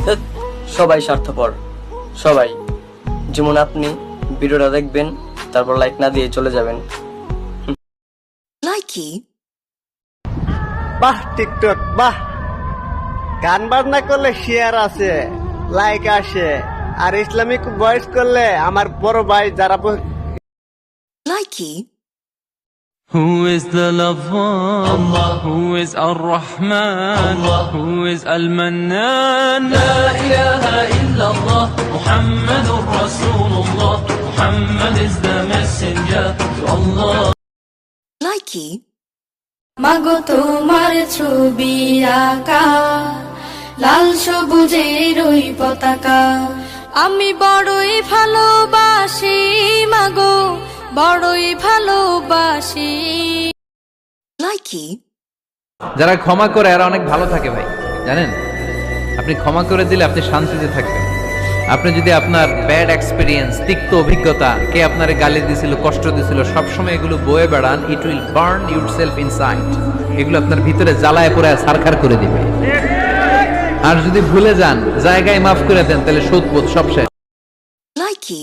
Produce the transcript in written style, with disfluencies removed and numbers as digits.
ধ্যাৎ, সবাই স্বার্থপর, সবাই। যেমন আপনি ভিডিওটা দেখবেন, তারপর লাইক না দিয়ে চলে যাবেন। লাইকি বাহ টিকটক বাহ, গান বাজনা করলে শেয়ার আছে, লাইক আসে, আর ইসলামিক ভয়েস করলে আমার বড় ভাই যারা Likee Who is the lover? Allah. Who is Ar-Rahman? Allah. Who is Al-Mannan? La ilaha illallah. Muhammadur Rasulullah. Muhammad is the messenger to Allah. Likee মাগো তোমার ছবি আঁকা লাল সবুজের ওই পতাকা আমি বড়ই ভালোবাসি মাগো, বড়ই ভালোবাসি। লাইকি যারা ক্ষমা করে আর অনেক ভালো থাকে ভাই, জানেন? আপনি ক্ষমা করে দিলে আপনি শান্তিতে থাকবেন। আপনি যদি আপনার ব্যাড এক্সপিরিয়েন্স, তিক্ত অভিজ্ঞতা, কে আপনারে গালি দিছিল, কষ্ট দিছিল, সবসময় এগুলো বয়ে বেড়ান, it will burn yourself inside. এগুলো আপনার ভিতরে জ্বালায় পড়ে ছারখার করে দিবে। আর যদি ভুলে যান, জায়গায় মাফ করে দেন, তাহলে শোধবোধ সব শেষ। লাইকি